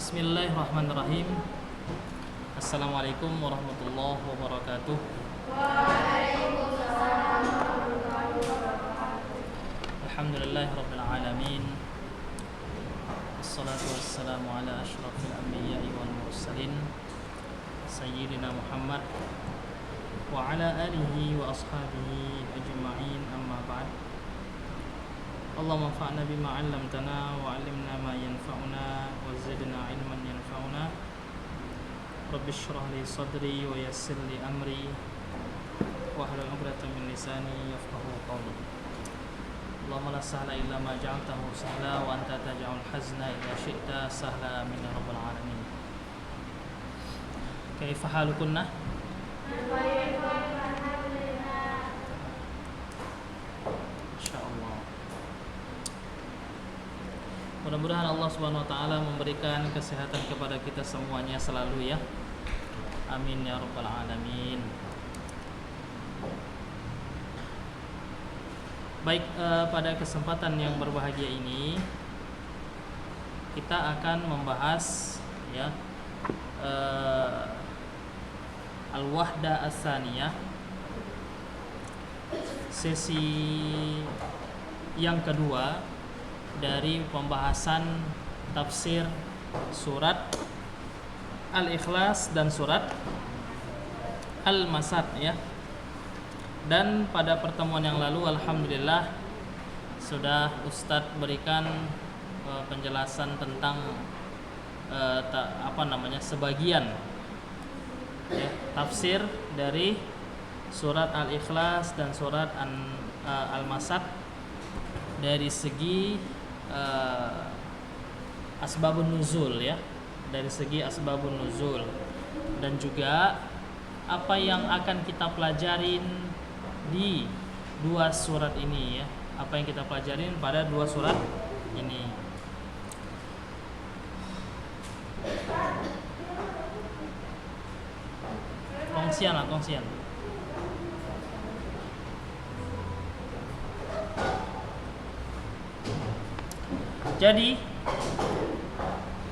Bismillahirrahmanirrahim. Assalamualaikum warahmatullahi wabarakatuh. Alhamdulillahirabbil alamin. Wassalatu wassalamu ala asyrafil anbiya'i wal mursalin sayyidina Muhammad wa ala alihi wa ashabihi ajma'in, amma ba'd. Allahumma anfa'na bima 'allamtana wa 'allimna ma yanfa'una wa zidna 'ilman yanfa'una. Rabbi shrah li sadri wa yassir li amri wahlul 'uqdatam min lisani yafqahu qawli. Allahumma la sahla illa ma ja'altahu sahla wa anta taj'alul hazna idza syi'ta sahla, amin ya rabbal alamin. Kaifa halukunna? Insyaallah. Mudah-mudahan Allah Subhanahu wa taala memberikan kesehatan kepada kita semuanya selalu ya. Amin ya rabbal alamin. Baik, pada kesempatan yang berbahagia ini kita akan membahas ya Al-Wahdah Ats-Tsaniyah, sesi yang kedua dari pembahasan tafsir surat Al-Ikhlas dan surat Al-Masad ya. Dan pada pertemuan yang lalu alhamdulillah sudah Ustadz berikan penjelasan tentang sebagian ya, tafsir dari surat Al-Ikhlas dan surat Al-Masad dari segi asbabun nuzul ya, dari segi asbabun nuzul, dan juga apa yang akan kita pelajarin di dua surat ini ya, apa yang kita pelajarin pada dua surat ini. Kongsian. Jadi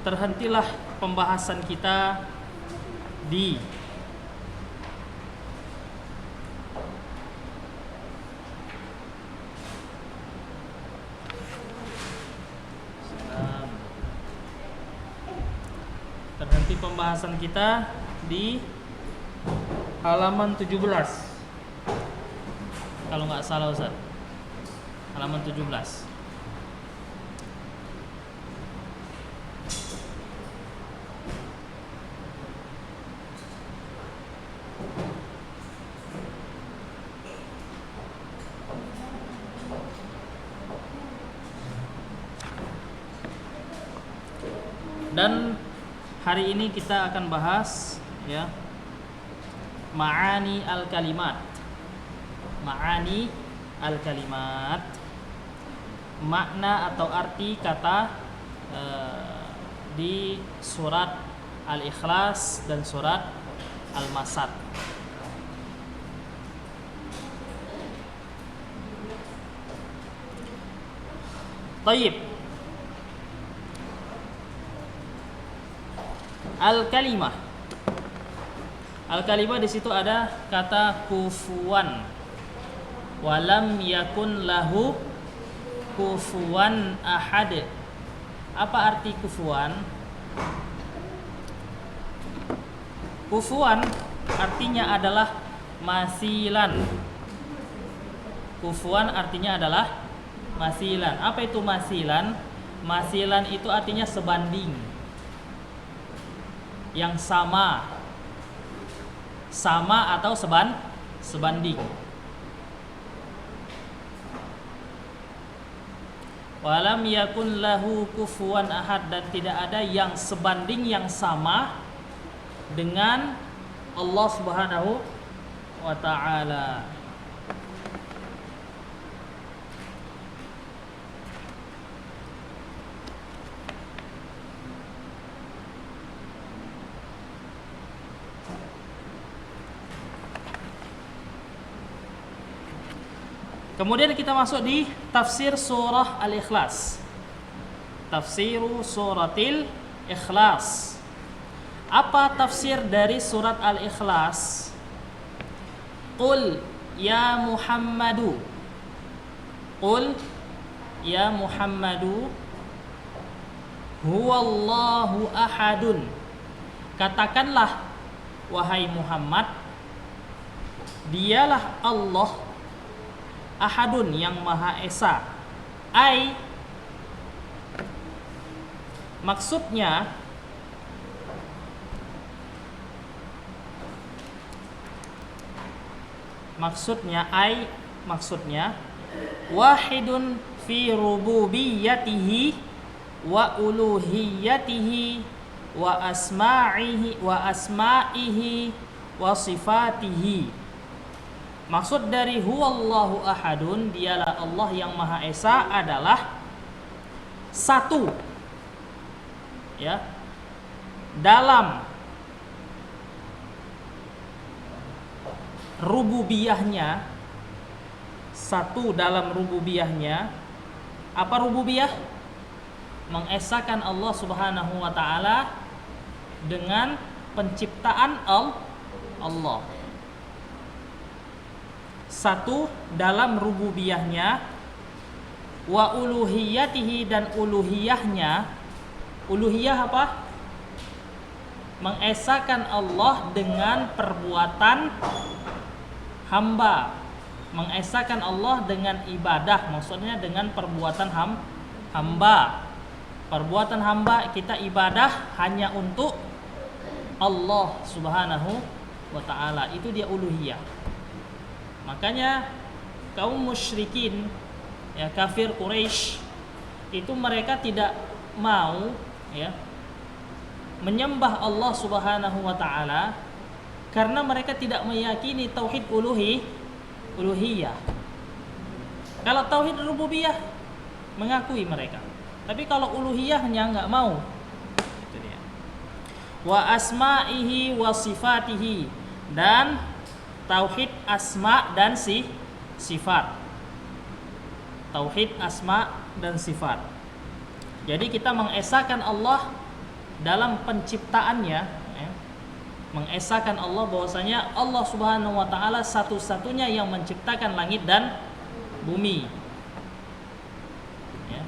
terhentilah pembahasan kita di halaman 17. Kalau nggak salah Ustaz, halaman 17. Dan hari ini kita akan bahas ya ma'ani al-kalimat. Ma'ani al-kalimat, makna atau arti kata di surat Al-Ikhlas dan surat Al-Masad. Tayyib. Al-kalimah. Al-kalimah di situ ada kata kufuwan. Walam yakun lahu kufuwan ahad. Apa arti kufuwan? Kufuwan artinya adalah masilan. Kufuwan artinya adalah masilan. Apa itu masilan? Masilan itu artinya sebanding, yang sama atau sebanding. Walam yakun lahu kufuwan ahad, dan tidak ada yang sebanding, yang sama dengan Allah Subhanahu wa ta'ala. Kemudian kita masuk di tafsir surah Al-Ikhlas. Tafsiru suratil Ikhlas. Apa tafsir dari surat Al-Ikhlas? Qul ya Muhammadu. Qul ya Muhammadu huwallahu ahadun. Katakanlah wahai Muhammad, dialah Allah ahadun yang maha esa. Maksudnya wahidun fi rububiyyatihi wa uluhiyyatihi wa asma'ihi wa sifatihi. Maksud dari huwallahu ahadun, dialah Allah yang maha esa, adalah satu, ya, dalam rububiyahnya. Satu dalam rububiyahnya. Apa rububiyah? Mengesakan Allah Subhanahu wa ta'ala dengan penciptaan Allah. Satu dalam rububiyahnya, wa uluhiyatihi, dan uluhiyahnya. Uluhiyah apa? Mengesakan Allah dengan perbuatan hamba. Mengesakan Allah dengan ibadah, maksudnya dengan perbuatan hamba. Perbuatan hamba, kita ibadah hanya untuk Allah Subhanahu wa ta'ala. Itu dia uluhiyah. Makanya kaum musyrikin, ya, kafir Quraisy, itu mereka tidak mau, ya, menyembah Allah Subhanahu wa ta'ala karena mereka tidak meyakini tauhid uluhiyah. Kalau tauhid rububiyah mengakui mereka, tapi kalau uluhiyahnya enggak mau. Itu dia. Wa asma'ihi wa sifatihi, dan tauhid asma dan sifat. Tauhid asma dan sifat. Jadi kita mengesakan Allah dalam penciptaannya, ya. Mengesakan Allah bahwasanya Allah Subhanahu wa ta'ala satu-satunya yang menciptakan langit dan bumi, ya.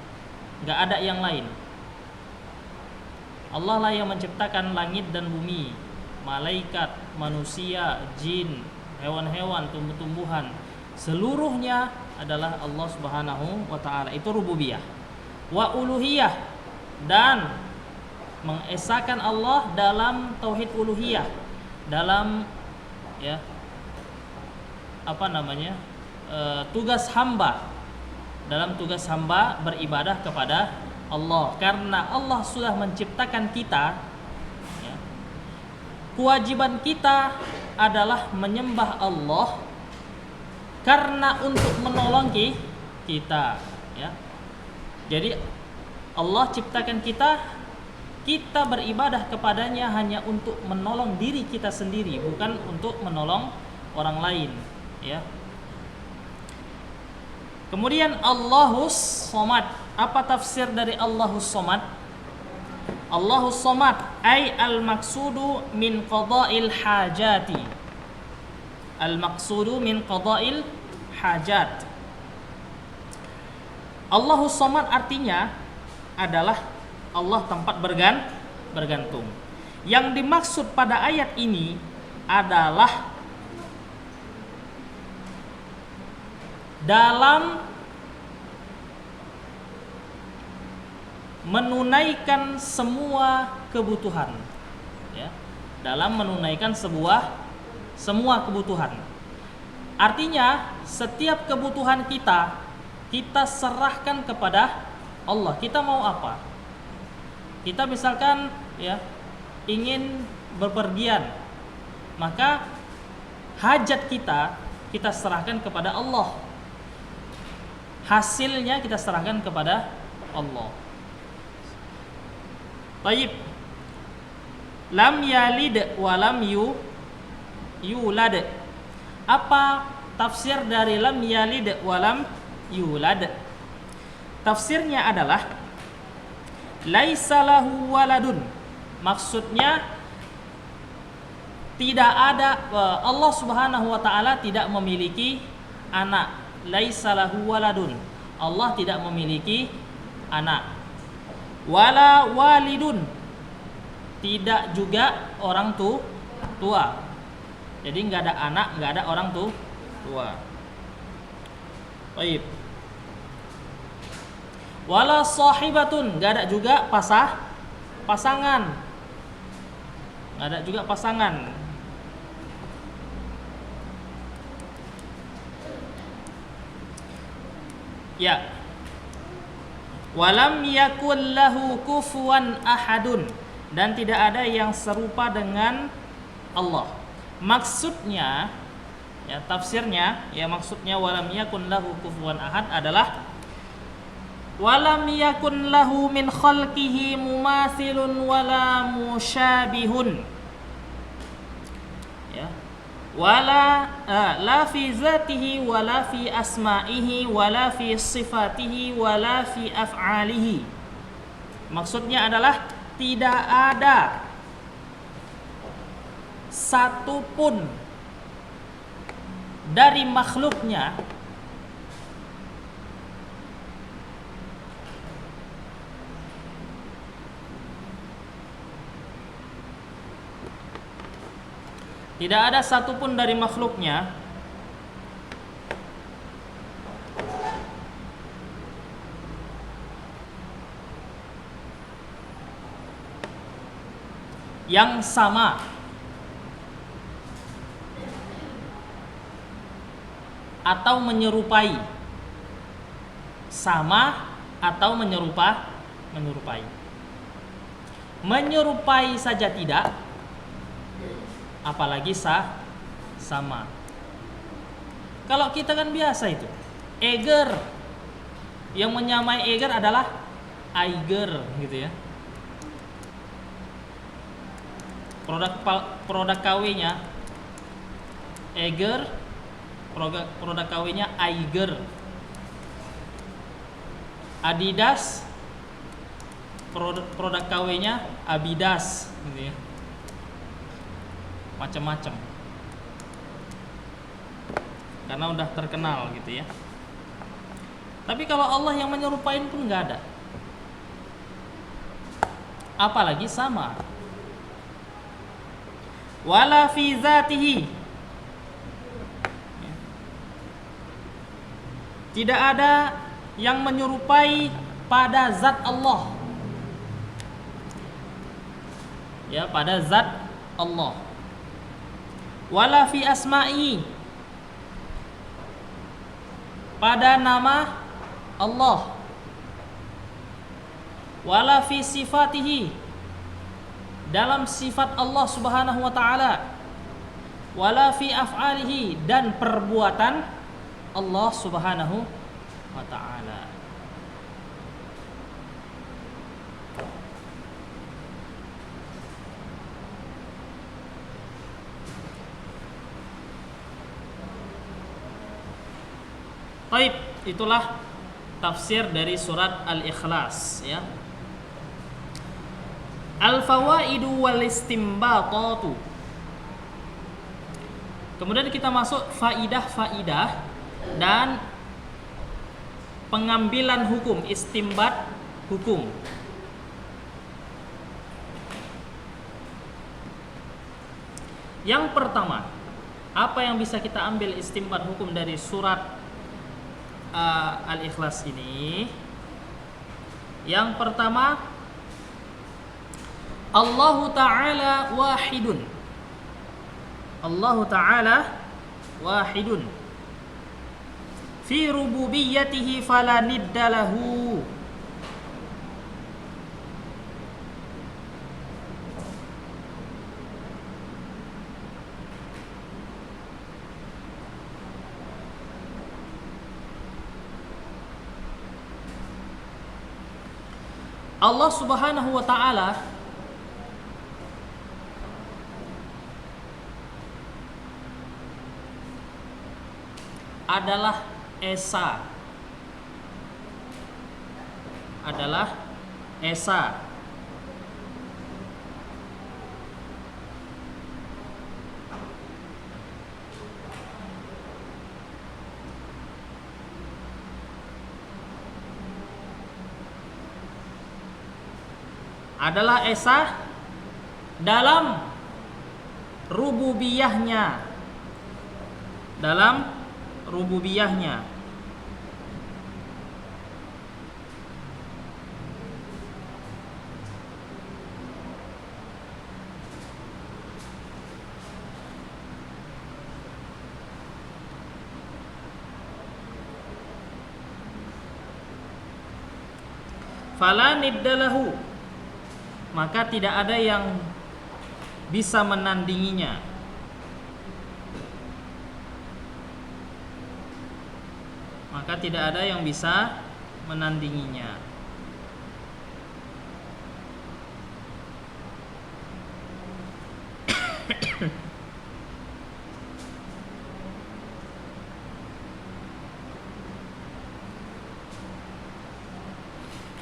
Gak ada yang lain. Allah lah yang menciptakan langit dan bumi, malaikat, manusia, jin, hewan-hewan, tumbuh-tumbuhan, seluruhnya adalah Allah Subhanahu wa ta'ala. Itu rububiyah. Wa uluhiyah, dan mengesakan Allah dalam tauhid uluhiyah, dalam, ya, tugas hamba, dalam tugas hamba beribadah kepada Allah. Karena Allah sudah menciptakan kita, ya, kewajiban kita adalah menyembah Allah karena untuk menolong kita, ya. Jadi Allah ciptakan kita beribadah kepadanya hanya untuk menolong diri kita sendiri, bukan untuk menolong orang lain, ya. Kemudian Allahus Somad. Apa tafsir dari Allahus Somad? Allahus Somad ay al-maqsudu min qada'il hajati. Al-maqsudu min qada'il hajat. Allahus Somad artinya adalah Allah tempat bergantung. Yang dimaksud pada ayat ini adalah dalam menunaikan semua kebutuhan, ya, dalam menunaikan semua kebutuhan. Artinya setiap kebutuhan kita serahkan kepada Allah. Kita mau apa? Kita misalkan, ya, ingin berpergian, maka hajat kita serahkan kepada Allah. Hasilnya kita serahkan kepada Allah. Baik. Lam yalid wa lam yulad. Apa tafsir dari lam yalid wa lam yulad? Tafsirnya adalah laisa lahu waladun. Maksudnya tidak ada, Allah Subhanahu wa taala tidak memiliki anak. Laisa lahu waladun. Allah tidak memiliki anak. Wala walidun. Tidak juga orang tua. Jadi enggak ada anak, enggak ada orang tua. Baik. Wala sahibatun, enggak ada juga pasangan. Enggak ada juga pasangan. Ya. Walam yakul lahu kufuwan ahadun, dan tidak ada yang serupa dengan Allah. Maksudnya, ya tafsirnya, ya maksudnya walam yakun lahu kufuwan ahad adalah walam yakun lahu min khalqihi mumathilun wala musyabihun. Ya. Wala la fi zatihi wala fi asma'ihi wala fi sifatihi wala fi af'alihi. Maksudnya adalah tidak ada satu pun dari makhluknya tidak ada satupun dari makhluknya yang sama atau menyerupai. Sama atau menyerupai. Menyerupai saja tidak, apalagi sama. Kalau kita kan biasa itu, Eger, yang menyamai Eger adalah Aiger, gitu ya. Produk KW-nya Eger, produk KW-nya Aiger. Adidas, produk KW-nya Abidas, gitu ya. Macam-macam. Karena udah terkenal gitu ya. Tapi kalau Allah yang menyerupain pun nggak ada. Apalagi sama. Wala fi zatihi. Tidak ada yang menyerupai pada zat Allah. Ya, pada zat Allah. Wala fi asma'i, pada nama Allah. Wala fi sifatihi, dalam sifat Allah Subhanahu wa taala. Wala fi af'alihi, dan perbuatan Allah Subhanahu wa taala. Baik, itulah tafsir dari surat Al-Ikhlas ya. Al-fawaidu wal istimbatatu. Kemudian kita masuk faidah-faidah dan pengambilan hukum, istimbat hukum. Yang pertama, apa yang bisa kita ambil istimbat hukum dari surat Al-Ikhlas ini? Yang pertama, Allahu Ta'ala wahidun. Allahu Ta'ala wahidun fi rububiyyatihi fala nidda lahu. Allah Subhanahu wa ta'ala adalah Esa. Adalah esa dalam rububiyahnya. Dalam rububiyahnya. Fala niddalahu, maka tidak ada yang bisa menandinginya. Maka tidak ada yang bisa menandinginya.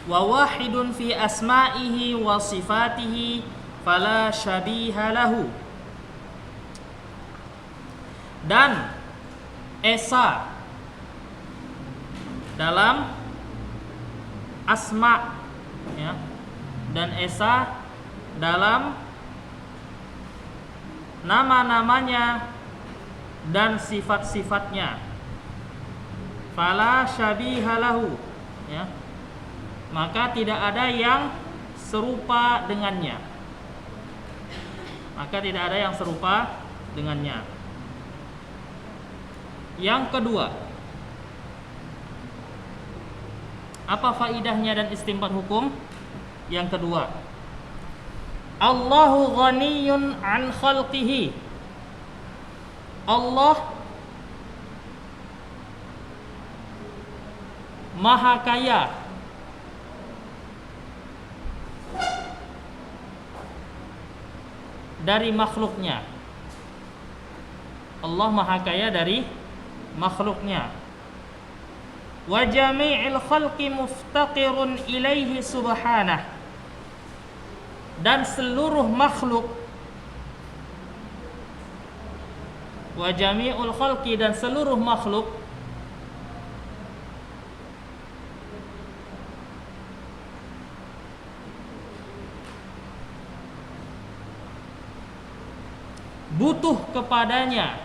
Wa wahidun fi asma'ihi wa sifatihi fala syabiha lahu. Dan esa dalam asma, ya, dan esa dalam nama-namanya dan sifat-sifatnya. Fala syabiha lahu, ya, maka tidak ada yang serupa dengannya. Maka tidak ada yang serupa dengannya. Yang kedua, apa faidahnya dan istinbat hukum? Yang kedua, Allahu ghaniyun an khalqihi. Allah maha kaya dari makhluknya. Allah maha kaya dari makhluknya. Wa jami'il khalqi muftaqirun ilaihi subhanah. Dan seluruh makhluk, wa jami'ul khalqi, dan seluruh makhluk butuh kepadanya.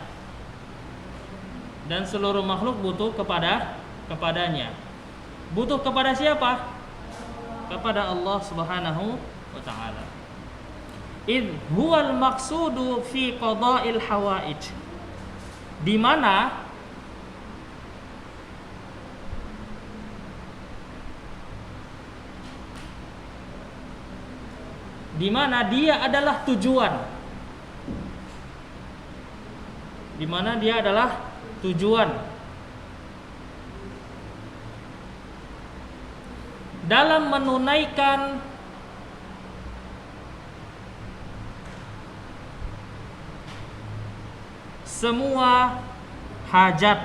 Dan seluruh makhluk butuh kepadanya. Butuh kepada siapa? Kepada Allah Subhanahu wa ta'ala. Idh huwal maqsudu fi qada'il hawaij. Di mana dia adalah tujuan. Di mana dia adalah tujuan dalam menunaikan semua hajat.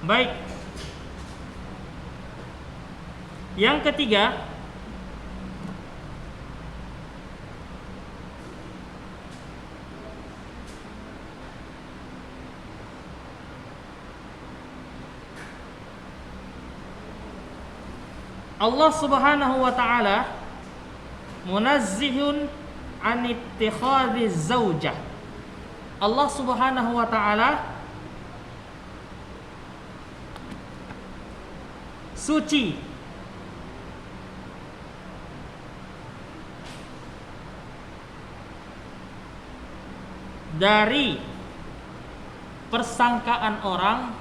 Baik. Yang ketiga, Allah Subhanahu wa ta'ala munazzihun an ittikhadhiz zaujah. Allah Subhanahu wa ta'ala suci dari persangkaan orang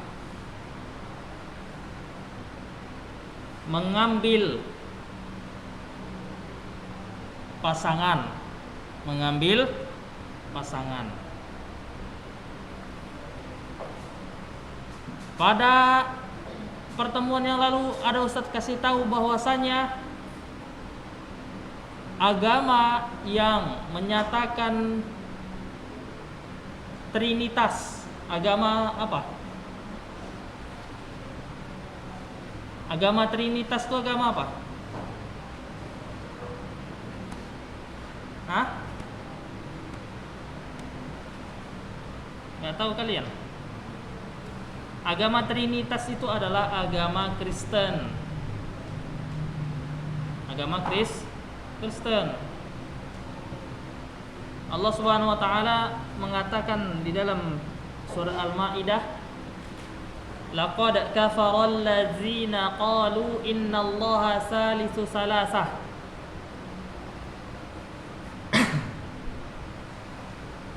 mengambil pasangan. Pada pertemuan yang lalu ada Ustadz kasih tahu bahwasanya agama yang menyatakan Trinitas, agama apa? Agama Trinitas itu agama apa? Hah? Nggak tahu kalian? Agama Trinitas itu adalah agama Kristen. Agama Kristen. Allah Subhanahu wa taala mengatakan di dalam surah Al-Maidah, laqad kafaral ladzina qalu innallaha salisu salasah.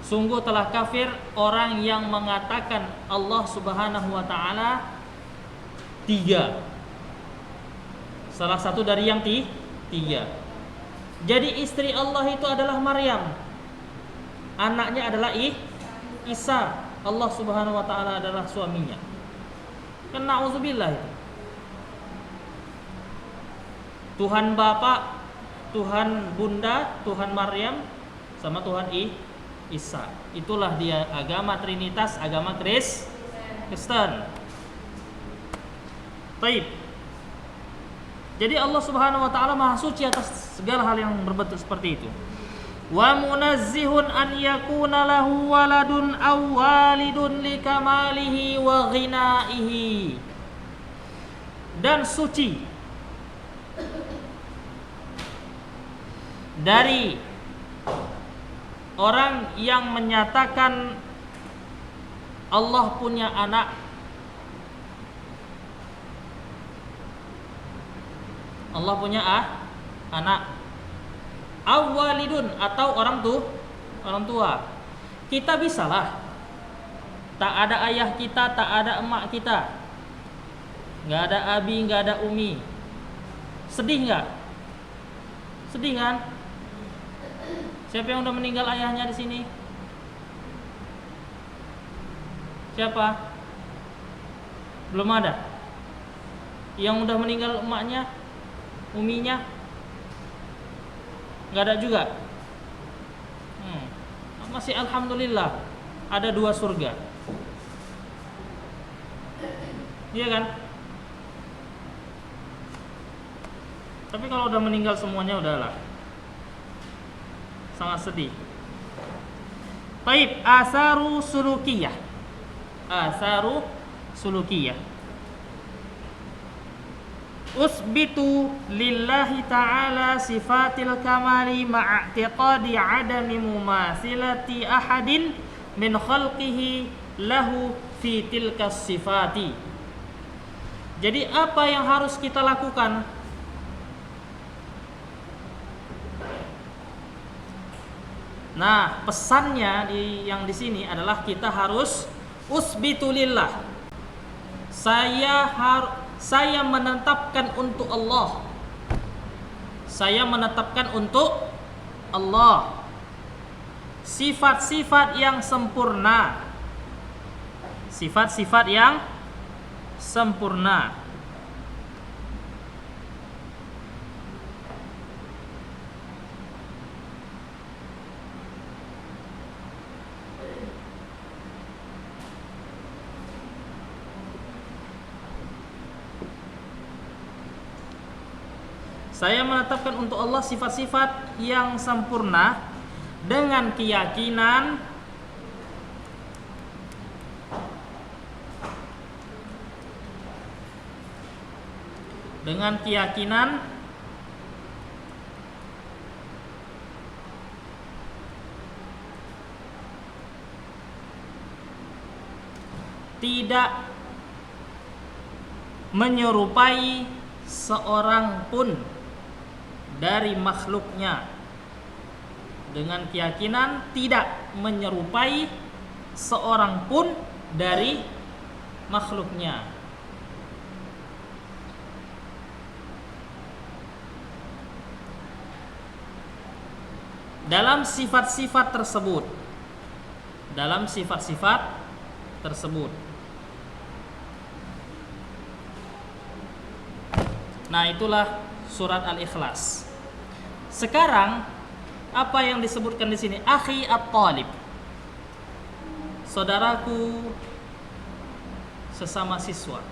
Sungguh telah kafir orang yang mengatakan Allah Subhanahu wa taala tiga. Salah satu dari yang tiga. Jadi istri Allah itu adalah Maryam. Anaknya adalah Isa. Allah Subhanahu wa taala adalah suaminya. Kan na'udzubillah itu. Tuhan Bapa, Tuhan Bunda, Tuhan Maryam sama Tuhan Isa. Itulah dia agama Trinitas, agama Kristen. Baik. Jadi Allah Subhanahu wa taala Maha suci atas segala hal yang berbentuk seperti itu. Wa munazzihun an yakuna lahu waladun aw walidun likamalihi wa ghinaihi. Dan suci dari orang yang menyatakan Allah punya anak. Allah punya anak. Awalidun atau orang tua. Kita bisalah tak ada ayah kita, tak ada emak kita, nggak ada abi, nggak ada umi. Sedih nggak? Sedih kan? Siapa yang udah meninggal ayahnya di sini? Siapa? Belum ada. Yang udah meninggal emaknya, uminya? Nggak ada juga. Masih alhamdulillah ada 2 surga. Iya kan? Tapi kalau udah meninggal semuanya udahlah, sangat sedih. Baik, asaru sulukiyah. Usbitu lillahi ta'ala sifatil kamali ma'atiqadi adami mumasilati ahadin min khalqihi lahu fi tilkas sifati. Jadi apa yang harus kita lakukan? Nah, pesannya yang di sini adalah kita harus usbitu lillah. Saya menetapkan untuk Allah. Saya menetapkan untuk Allah sifat-sifat yang sempurna. Sifat-sifat yang sempurna. Saya menetapkan untuk Allah sifat-sifat yang sempurna dengan keyakinan tidak menyerupai seorang pun dari makhluknya, dengan keyakinan tidak menyerupai seorang pun dari makhluknya. Dalam sifat-sifat tersebut. Nah, itulah surat Al-Ikhlas. Sekarang apa yang disebutkan di sini? Akhi at-talib, saudaraku sesama siswa.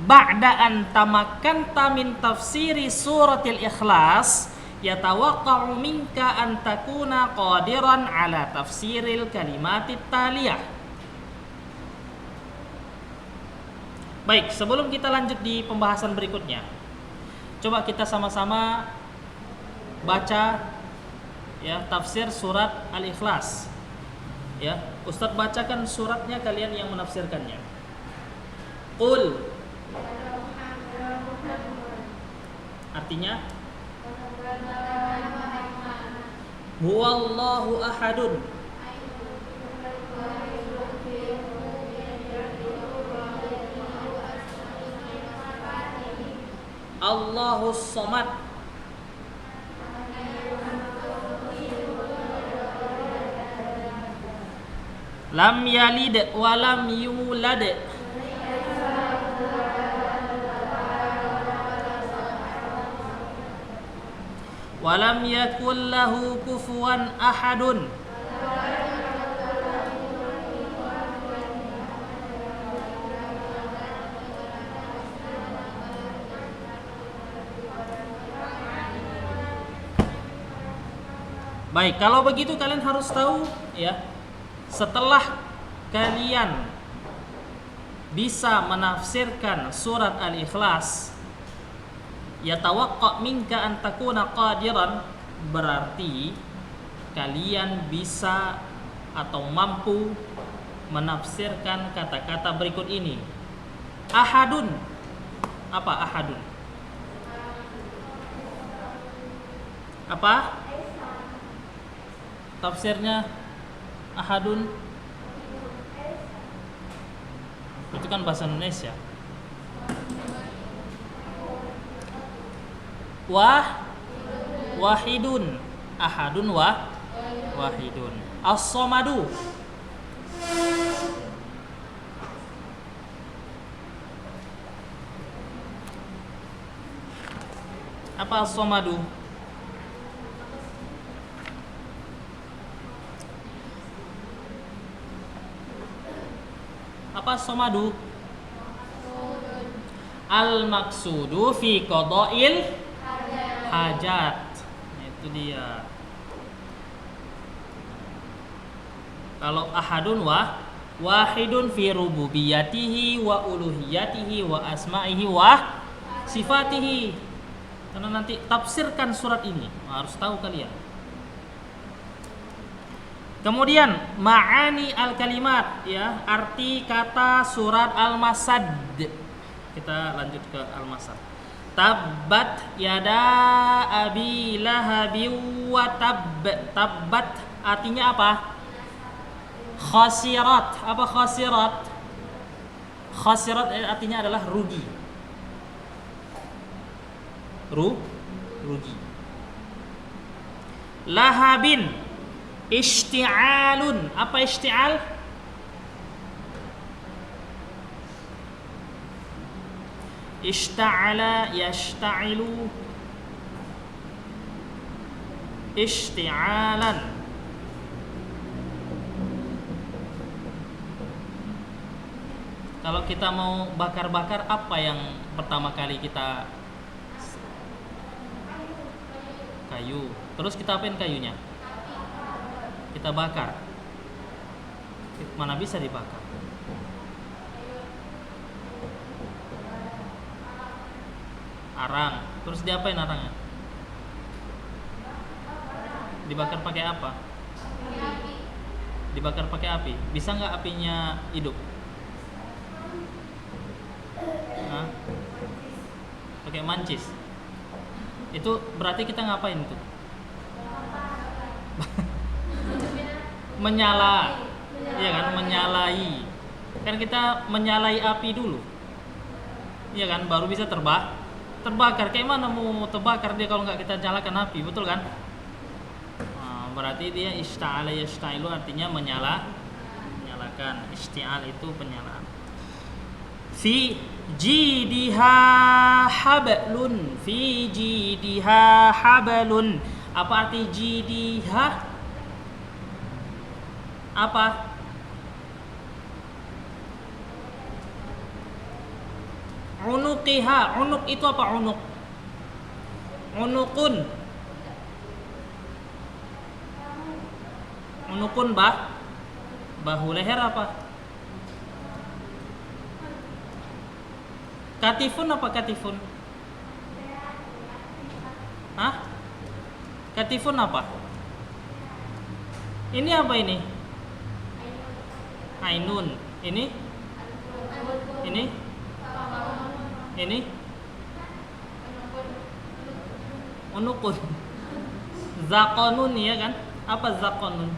Ba'da an tamakkanta min tafsiri suratil Ikhlas, yatawaqqa'u minka an takuna qadiran ala tafsiril kalimatit taliyah. Baik, sebelum kita lanjut di pembahasan berikutnya, coba kita sama-sama baca ya tafsir surat Al-Ikhlas. Ya, Ustadz bacakan suratnya, kalian yang menafsirkannya. Qul, artinya huwallahu ahadun, Allahus somad, lam yalid wa lam yulad, wa lam yakul lahu kufuwan ahadun. Baik, kalau begitu kalian harus tahu ya, setelah kalian bisa menafsirkan surat Al-Ikhlas, yatawaqqa minka an takuna qadiran, berarti kalian bisa atau mampu menafsirkan kata-kata berikut ini. Ahadun. Apa ahadun? Apa tafsirnya ahadun? Itu kan bahasa Indonesia. Wahidun. Ahadun wahidun. As-somadu. Apa as-somadu? Apa as-somadu? Al-maksudu fi qada'il hajat. Itu dia. Kalau ahadun wahidun fi rububiyatihi wa uluhiyatihi wa asma'ihi wa sifatihi. Karena nanti tafsirkan surat ini harus tahu kalian. Kemudian ma'ani al-kalimat, ya, arti kata surat Al-Masad. Kita lanjut ke Al-Masad. Tabbat yada abi lahabi wa tabbat artinya apa? Khasirat. Apa khasirat? Khasirat artinya adalah rugi. Rugi. Lahabin isti'alun. Apa isti'al? Ishta'ala yashta'ilu isti'alan. Kalau kita mau bakar-bakar, apa yang pertama kali kita? Kayu. Terus kita apain kayunya? Kita bakar. Mana bisa dibakar? Arang. Terus diapain arangnya? Dibakar pakai apa? Dibakar pakai api. Bisa nggak apinya hidup? Hah? Pakai mancis. Itu berarti kita ngapain itu? menyala, ya kan, menyalai. Kan kita menyalai api dulu, ya kan, baru bisa terbakar. Kayak mana mau terbakar dia kalau nggak kita nyalakan api, betul kan? Nah, berarti dia ista'ala yasta'ilu artinya menyalakan. Isti'al itu penyalaan. Fi jidiha hablun, fi jidiha hablun. Apa arti jidiha? Apa? Unuqiha. Unuk itu apa unuk? Unukun. Unukun bahu. Leher apa? Katifun apa katifun? Hah? Katifun apa? Ini apa ini? Ainun. Ini? Unukun. Zakonun, ya kan? Apa zakonun?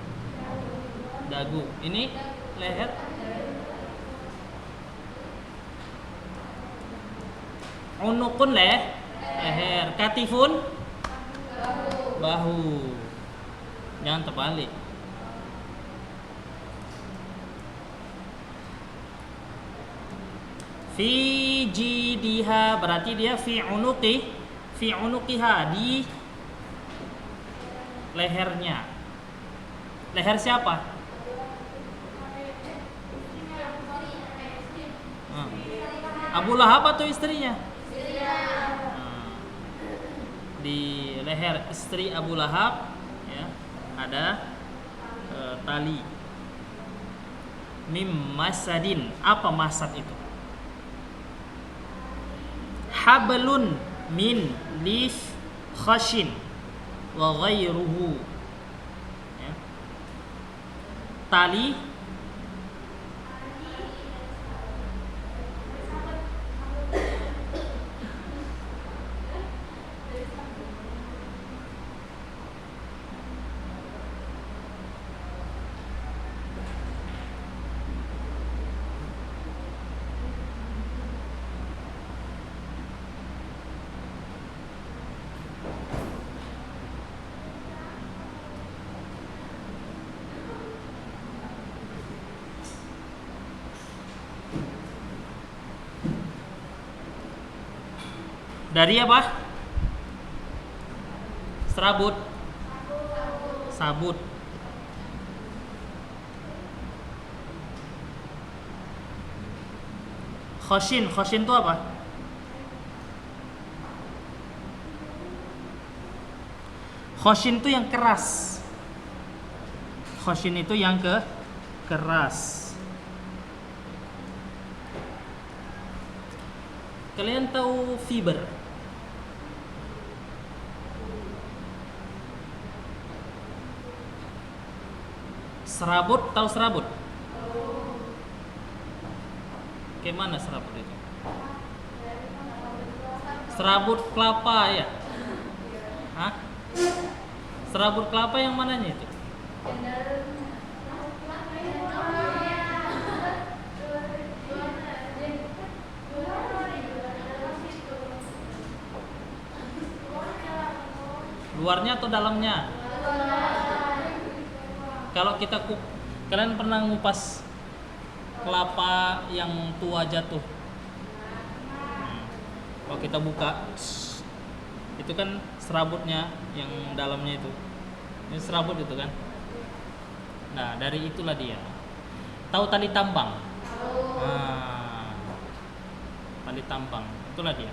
Dagu. Ini leher. Unukun leher. Katifun bahu. Jangan terbalik. Fi jidiha berarti dia fi unuqiha, di lehernya. Leher siapa? Abu Lahab atau istrinya? Di leher istri Abu Lahab, ya, ada tali. Mim masadin. Apa masad itu? Hablun min lif khashin wa ghairuhu, ya. Tali dari apa? Sabut. Khashin itu apa? Khashin itu yang keras. Khashin itu yang keras. Kalian tahu fiber? Serabut, tahu serabut? Kayak mana serabut itu? Serabut kelapa, ya? Hah? Serabut kelapa yang mananya itu? Luarnya atau dalamnya? Kalau kalian pernah ngupas kelapa yang tua jatuh? Kalau kita buka, itu kan serabutnya yang dalamnya itu. Ini serabut itu kan. Nah, dari itulah dia. Tahu tali tambang? Nah, tali tambang, itulah dia.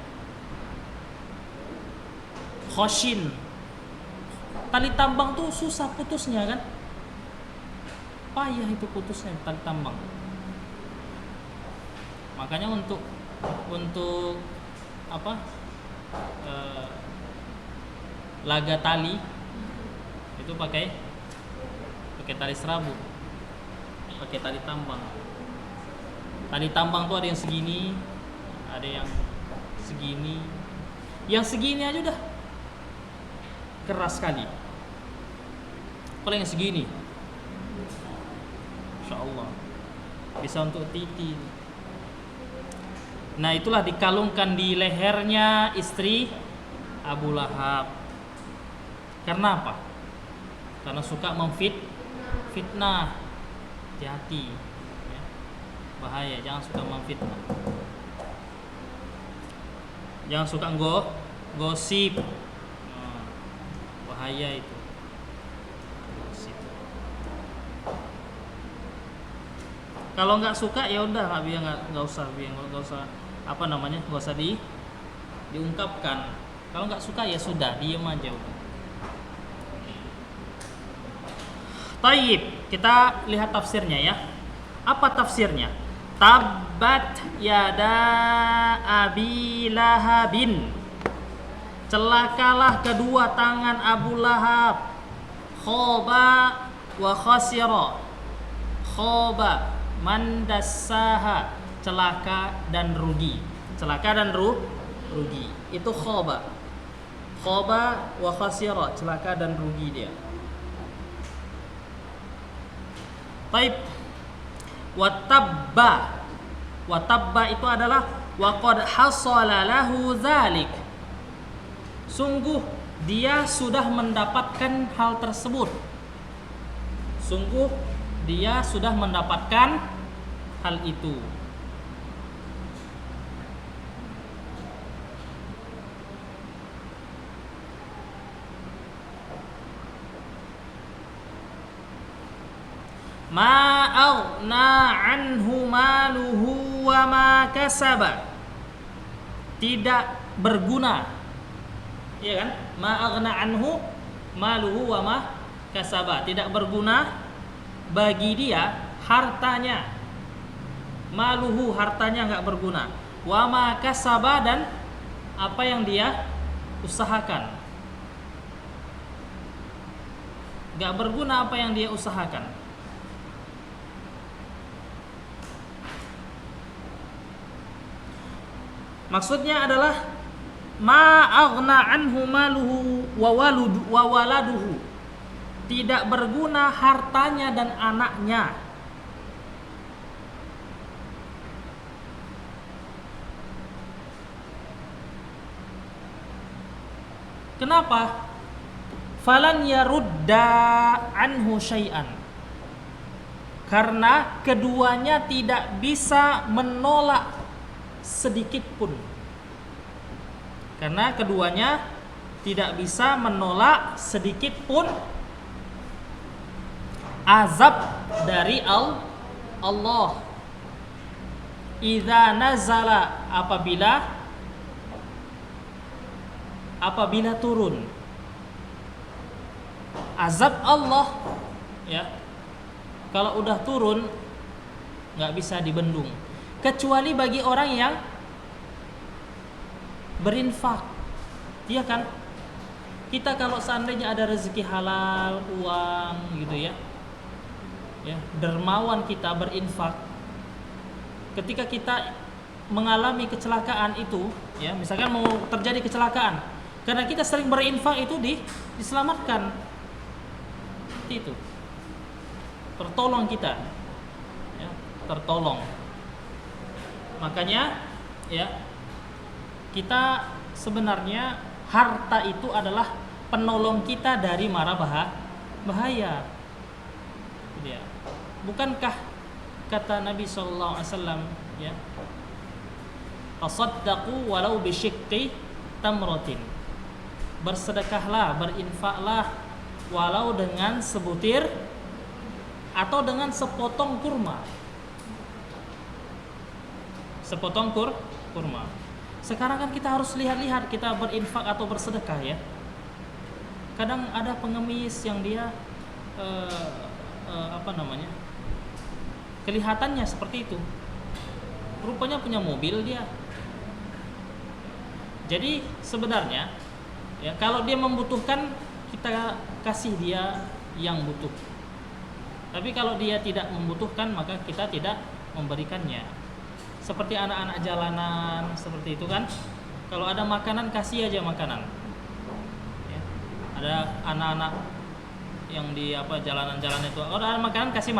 Khashin. Tali tambang tuh susah putusnya kan? Payah itu putusnya tali tambang. Makanya untuk apa? Laga tali itu pakai tali serabut, pakai tali tambang. Tali tambang tuh ada yang segini, ada yang segini. Yang segini aja udah keras sekali. Kalau yang segini Insya Allah bisa untuk titi. Nah itulah dikalungkan di lehernya istri Abu Lahab. Karena apa? Karena suka fitnah. Hati-hati ya. Bahaya, jangan suka memfitnah. Jangan suka gosip. Bahaya itu. Kalau nggak suka ya udah nggak usah nggak usah diungkapkan. Kalau nggak suka ya sudah, diem aja udah. Tayyib, kita lihat tafsirnya ya. Apa tafsirnya? Tabbat yada Abi Lahabin. Celakalah kedua tangan Abu Lahab. Khoba wa khasira. Khoba mandassaha, celaka dan rugi. Celaka dan rugi. Itu khoba. Khoba wa khasira, celaka dan rugi dia. Taib. Watabba itu adalah waqad hasala lahu dzalik. Sungguh dia sudah mendapatkan hal tersebut. Sungguh dia sudah mendapatkan hal itu. Ma aghna anhu maluhu wa ma kasaba. Tidak berguna. Iya kan? Ma aghna anhu maluhu wa ma kasaba. Tidak berguna bagi dia hartanya. Maluhu, hartanya enggak berguna. Wa ma kasaba, dan apa yang dia usahakan. Enggak berguna apa yang dia usahakan. Maksudnya adalah ma aghna anhu maluhu wa waladuhu. Tidak berguna hartanya dan anaknya. Kenapa? Falan yarudda anhu syai'an. Karena keduanya tidak bisa menolak sedikit pun. Karena keduanya tidak bisa menolak sedikit pun azab dari Allah. Idza nazala, apabila turun azab Allah ya. Kalau udah turun nggak bisa dibendung, kecuali bagi orang yang berinfak. Iya kan? Kita kalau seandainya ada rezeki halal, uang gitu ya. Ya, dermawan kita berinfak. Ketika kita mengalami kecelakaan itu, ya, misalkan mau terjadi kecelakaan, karena kita sering berinfak itu diselamatkan. Itu. Tertolong kita. Ya, tertolong. Makanya ya, kita sebenarnya harta itu adalah penolong kita dari mara bahaya. Ya. Bukankah kata Nabi sallallahu alaihi wasallam ya, tasaddaqu walau bisyiqqi tamratin. Bersedekahlah, berinfaklah walau dengan sebutir atau dengan sepotong kurma. Sepotong kurma. Sekarang kan kita harus lihat-lihat kita berinfak atau bersedekah ya. Kadang ada pengemis yang dia kelihatannya seperti itu, rupanya punya mobil dia. Jadi sebenarnya ya, kalau dia membutuhkan kita kasih dia yang butuh. Tapi kalau dia tidak membutuhkan maka kita tidak memberikannya. Seperti anak-anak jalanan seperti itu kan, kalau ada makanan kasih aja makanan ya. Ada anak-anak yang di jalanan-jalan itu, kalau ada makanan kasih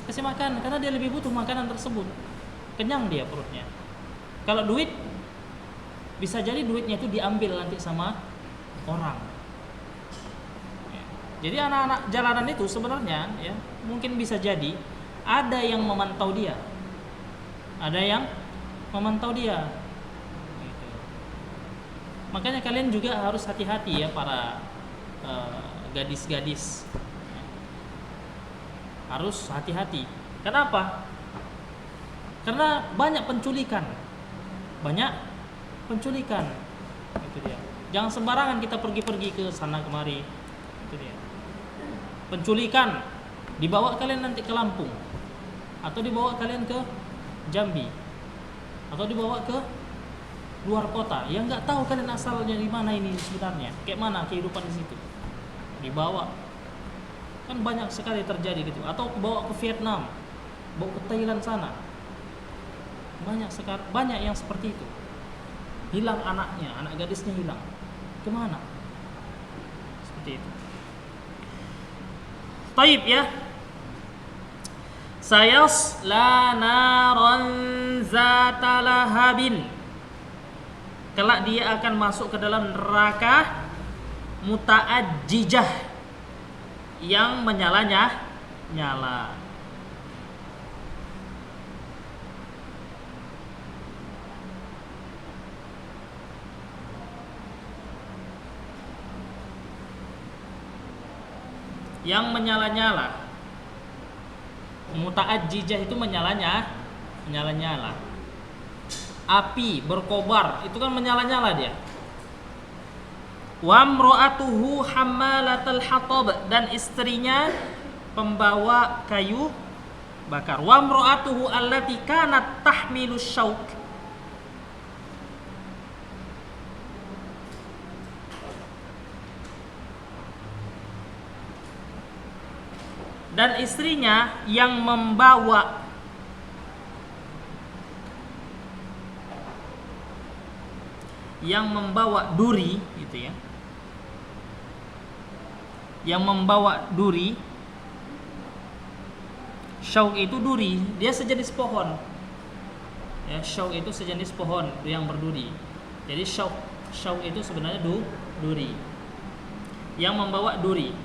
kasih makan, karena dia lebih butuh makanan tersebut. Kenyang dia perutnya. Kalau duit, bisa jadi duitnya itu diambil nanti sama orang. Ya. Jadi anak-anak jalanan itu sebenarnya ya mungkin bisa jadi ada yang memantau dia, ada yang memantau dia. Gitu. Makanya kalian juga harus hati-hati ya para gadis-gadis. Harus hati-hati. Kenapa? Karena banyak penculikan. Banyak penculikan. Itu dia. Jangan sembarangan kita pergi-pergi ke sana kemari. Itu dia. Penculikan dibawa kalian nanti ke Lampung atau dibawa kalian ke Jambi atau dibawa ke luar kota yang nggak tahu kalian asalnya di mana ini sebenarnya, kayak mana kehidupan di situ. Dibawa. Kan banyak sekali terjadi gitu, atau bawa ke Vietnam, bawa ke Thailand sana. Banyak yang seperti itu. Hilang anaknya, anak gadisnya hilang. Kemana? Seperti itu. Taib ya. Sayasla naran zata lahabin. Kelak dia akan masuk ke dalam neraka muta'ajjijah yang menyala-nyala. Yang menyala-nyala. Muta'ajjijah itu menyala-nyala. Api berkobar, itu kan menyala-nyala dia. Wa imra'atuhu hammalatal hatab, dan istrinya pembawa kayu bakar. Wa imra'atuhu allati kanat tahmilus syauk, dan istrinya yang membawa duri gitu ya. Yang membawa duri. Syauk itu duri, dia sejenis pohon. Ya, syauk itu sejenis pohon yang berduri. Jadi syauk itu sebenarnya duri. Yang membawa duri.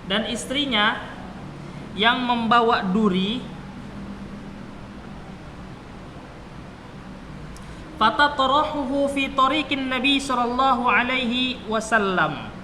Dan istrinya yang membawa duri, fatatarahuhu fi tariqin Nabi sallallahu alaihi wasallam.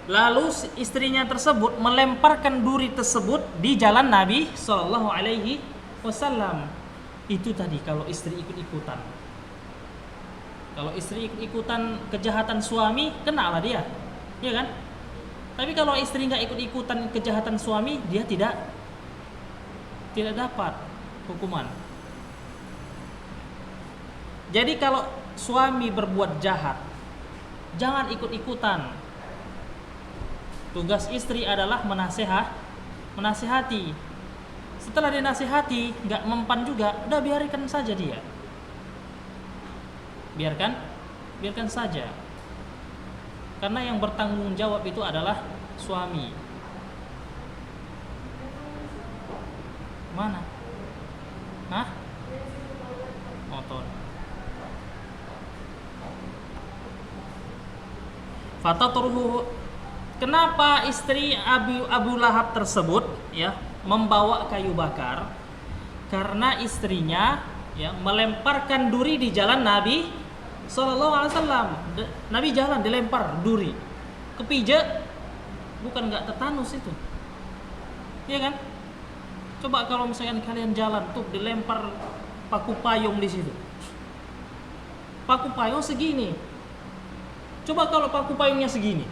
Lalu istrinya tersebut melemparkan duri tersebut di jalan Nabi Sallallahu Alaihi Wasallam. Itu tadi kalau istri ikut-ikutan. Kalau istri ikut-ikutan kejahatan suami, kenalah dia, ya kan? Tapi kalau istri nggak ikut-ikutan kejahatan suami, dia tidak dapat hukuman. Jadi kalau suami berbuat jahat, jangan ikut-ikutan. Tugas istri adalah menasihati. Setelah dinasihati nggak mempan juga, udah biarkan saja dia. Biarkan saja. Karena yang bertanggung jawab itu adalah suami. Mana? Hah? Motor. Fatatruhu. Kenapa istri Abu Lahab tersebut ya membawa kayu bakar? Karena istrinya ya melemparkan duri di jalan Nabi Sallallahu Alaihi Wasallam. Nabi jalan dilempar duri, kepijak, bukan nggak tetanus itu, ya kan? Coba kalau misalkan kalian jalan tuh dilempar paku payung di situ, paku payung segini. Coba kalau paku payungnya segini.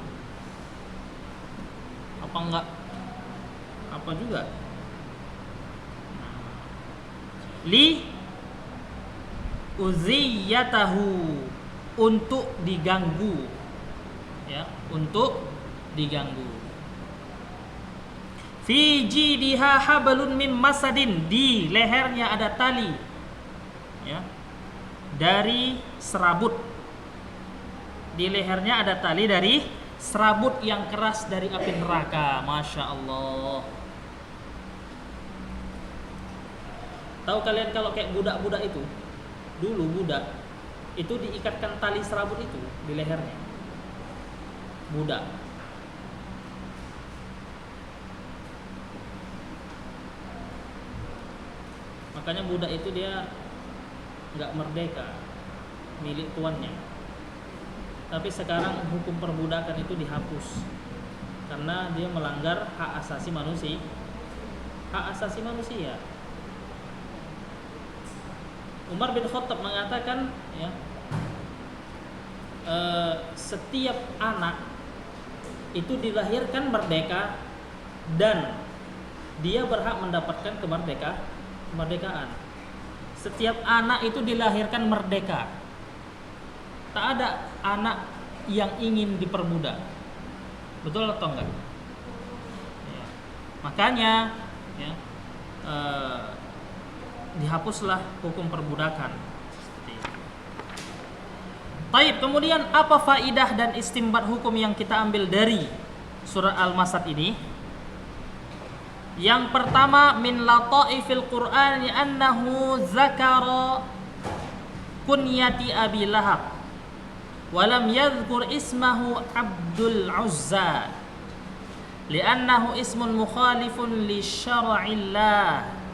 Apa enggak apa juga li uziyatahu, untuk diganggu, ya, untuk diganggu. Fi jidiha hablum mim masadin, di lehernya ada tali, ya, dari serabut. Di lehernya ada tali dari serabut yang keras dari api neraka. Masya Allah. Tahu kalian kalau kayak budak-budak itu, dulu budak itu diikatkan tali serabut itu di lehernya. Budak. Makanya budak itu dia nggak merdeka, milik tuannya. Tapi sekarang hukum perbudakan itu dihapus karena dia melanggar hak asasi manusia. Hak asasi manusia. Umar bin Khattab mengatakan, ya, setiap anak itu dilahirkan merdeka dan dia berhak mendapatkan kemerdekaan. Setiap anak itu dilahirkan merdeka. Tak ada anak yang ingin diperbudak. Betul atau enggak? Ya. Makanya, ya, dihapuslah hukum perbudakan. Taib, kemudian apa faidah dan istimbat hukum yang kita ambil dari surah Al-Masad ini? Yang pertama, min lataifil Qur'ani annahu zakara kunyati Abi Lahab walam yadhkur ismahu Abdul Uzza li'annahu ismun mukhalifun li syara'illah.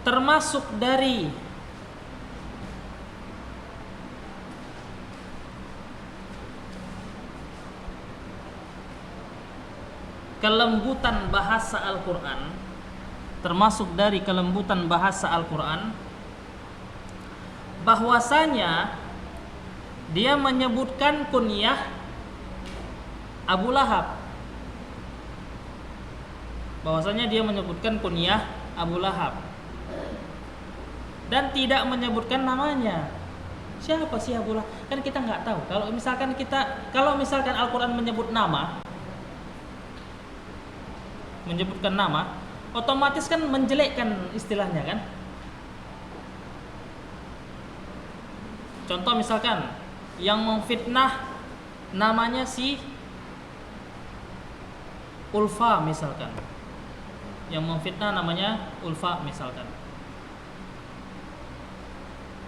Termasuk dari kelembutan bahasa Al-Quran, termasuk dari kelembutan bahasa Al-Quran, bahwasanya dia menyebutkan kunyah Abu Lahab, bahwasanya dia menyebutkan kunyah Abu Lahab dan tidak menyebutkan namanya. Siapa sih Abu Lahab? Kan kita nggak tahu. Kalau misalkan Al-Quran menyebutkan nama, otomatis kan menjelekkan istilahnya kan. Contoh misalkan yang memfitnah namanya si Ulfa misalkan. Yang memfitnah namanya Ulfa misalkan.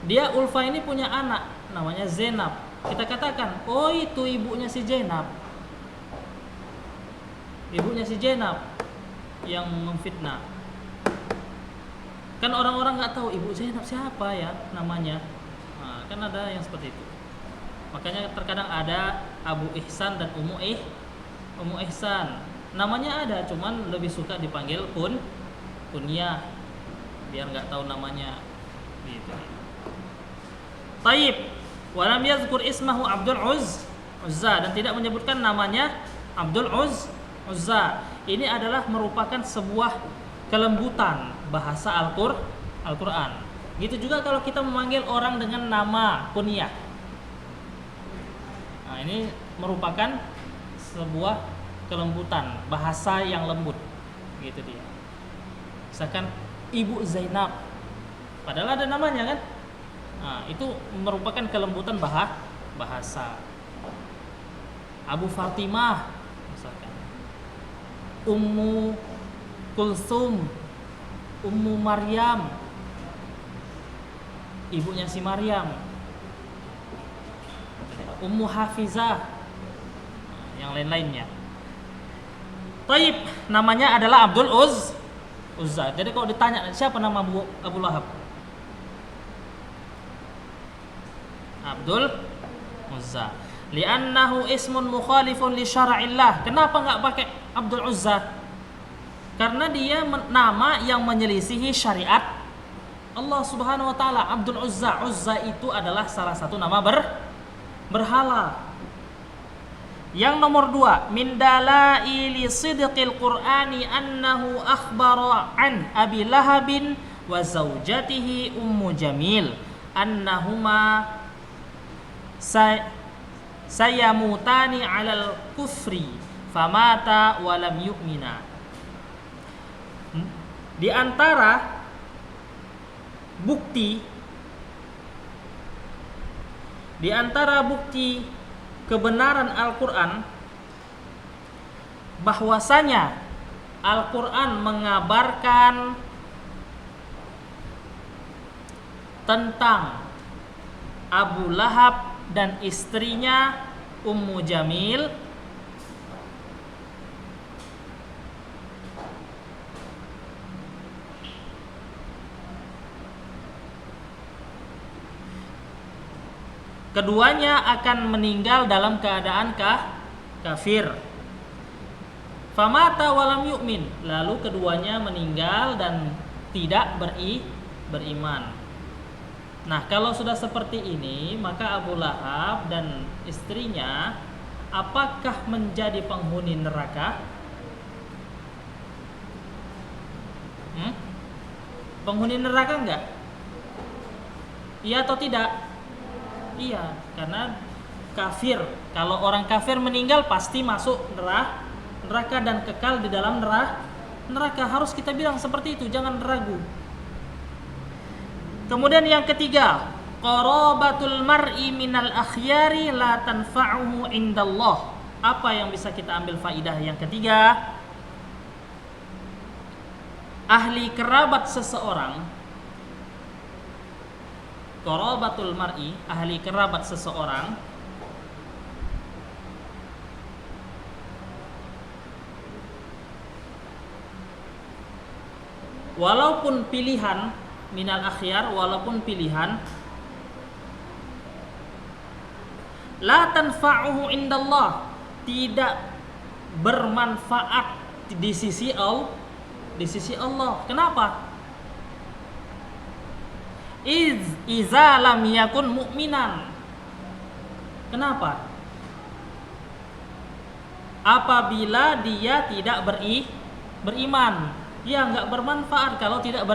Dia Ulfa ini punya anak namanya Zainab. Kita katakan, oh itu ibunya si Zainab. Ibunya si Zainab yang memfitnah. Kan orang-orang nggak tahu ibu Zainab siapa ya namanya. Nah, kan ada yang seperti itu. Makanya terkadang ada Abu Ihsan dan Ummu Ihsan. Namanya ada, cuman lebih suka dipanggil kunyah biar nggak tahu namanya. Gitu. Taib, walam yazkur ismahu Abdul Uzza, dan tidak menyebutkan namanya Abdul Uzza. Ini adalah merupakan sebuah kelembutan bahasa Al-Quran. Gitu juga kalau kita memanggil orang dengan nama kunyah. Nah, ini merupakan sebuah kelembutan bahasa yang lembut. Gitu dia. Misalkan Ibu Zainab, padahal ada namanya kan. Nah, itu merupakan kelembutan bahasa. Abu Fatimah misalkan, Ummu Kulsum, Ummu Maryam, ibunya si Maryam, Ummu Hafizah, yang lain-lainnya. Taib, namanya adalah Abdul Uzza. Jadi kalau ditanya siapa nama Abu Lahab, Abdul Uzza. Li'annahu ismun mukhalifun li syara'illah. Kenapa enggak pakai Abdul Uzza? Karena dia nama yang menyelisihi syariat Allah Subhanahu wa taala. Abdul Uzza. Uzza itu adalah salah satu nama berhala. Yang nomor 2, min dalaili sidqil Qur'ani annahu akhbara an Abi Lahabin wa zaujatihi Ummu Jamil annahuma sayamutani 'alal kufri famata wa lam yu'mina. Di antara bukti kebenaran Al-Quran, bahwasanya Al-Quran mengabarkan tentang Abu Lahab dan istrinya Ummu Jamil keduanya akan meninggal dalam keadaan kafir. Famata walam yu'min, lalu keduanya meninggal dan tidak beriman. Nah, kalau sudah seperti ini, maka Abu Lahab dan istrinya apakah menjadi penghuni neraka? Penghuni neraka enggak? Iya atau tidak? Iya, karena kafir. Kalau orang kafir meninggal pasti masuk neraka dan kekal di dalam neraka. Harus kita bilang seperti itu, jangan ragu. Kemudian yang ketiga, qarabatul mar'i minal akhyari la tanfa'uhu indallah. Apa yang bisa kita ambil faidah yang ketiga? Ahli kerabat seseorang, qarabatul mar'i, ahli kerabat seseorang, walaupun pilihan minal akhyar, walaupun pilihan, la tanfa'uhu indallah, tidak bermanfaat di sisi Allah. Kenapa? Iza lam yakun mu'minan. Kenapa? Apabila dia tidak beriman. Ya, enggak bermanfaat kalau tidak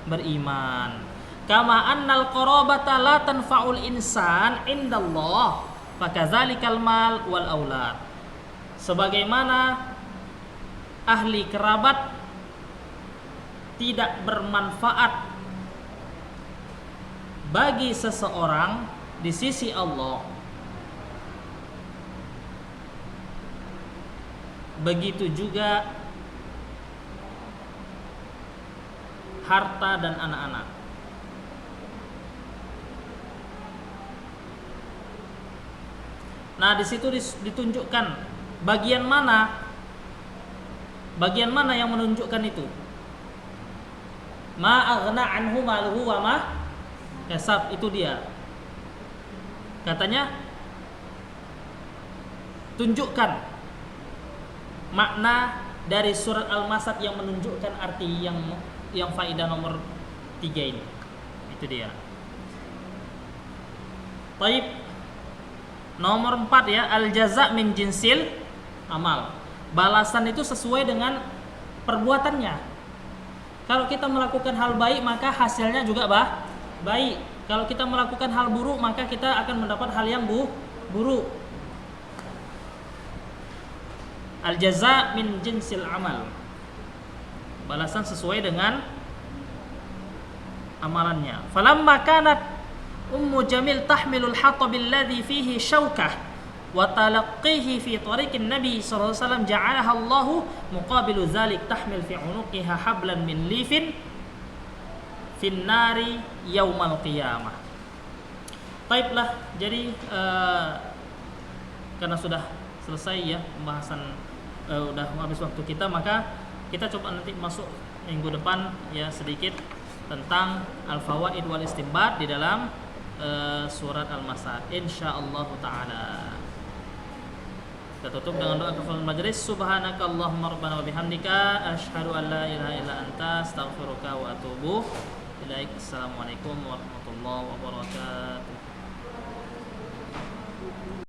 beriman. Kama annal qarabata la tanfa'ul insan indallah, fakadzalikal mal wal aulad. Sebagaimana ahli kerabat tidak bermanfaat bagi seseorang di sisi Allah, begitu juga harta dan anak-anak. Nah, di situ ditunjukkan bagian mana yang menunjukkan itu. Ma aghna anhu maluhu wa ma kasab, itu dia. Katanya tunjukkan makna dari surat Al-Masad yang menunjukkan arti yang faedah nomor 3 ini. Itu dia. Baik. Nomor 4 ya, al-jaza' min jinsil amal. Balasan itu sesuai dengan perbuatannya. Kalau kita melakukan hal baik, maka hasilnya juga baik. Kalau kita melakukan hal buruk, maka kita akan mendapat hal yang buruk. Al-jaza' min jinsil amal. Balasan sesuai dengan amalannya. Falamma kanat Ummu Jamil tahmilul hatab alladhi fihi syaukah wa talaqqihi fi tariqin Nabi sallallahu alaihi wasallam, ja'alaha Allah muqabilu dzalik tahmil fi unuqiha hablan min lifin fin nari yaumal qiyamah. Baiklah, jadi karena sudah selesai ya pembahasan, udah habis waktu kita, maka kita coba nanti masuk minggu depan ya sedikit tentang al-fawaid wal istinbat di dalam surat Al-Masad insyaallah taala. Kita tutup dengan doa kafaratul majlis. Subhanakallahumma rabbana wa bihamdika asyhadu an la ilaha illa anta astaghfiruka wa atubu ilaik. Assalamualaikum warahmatullahi wabarakatuh.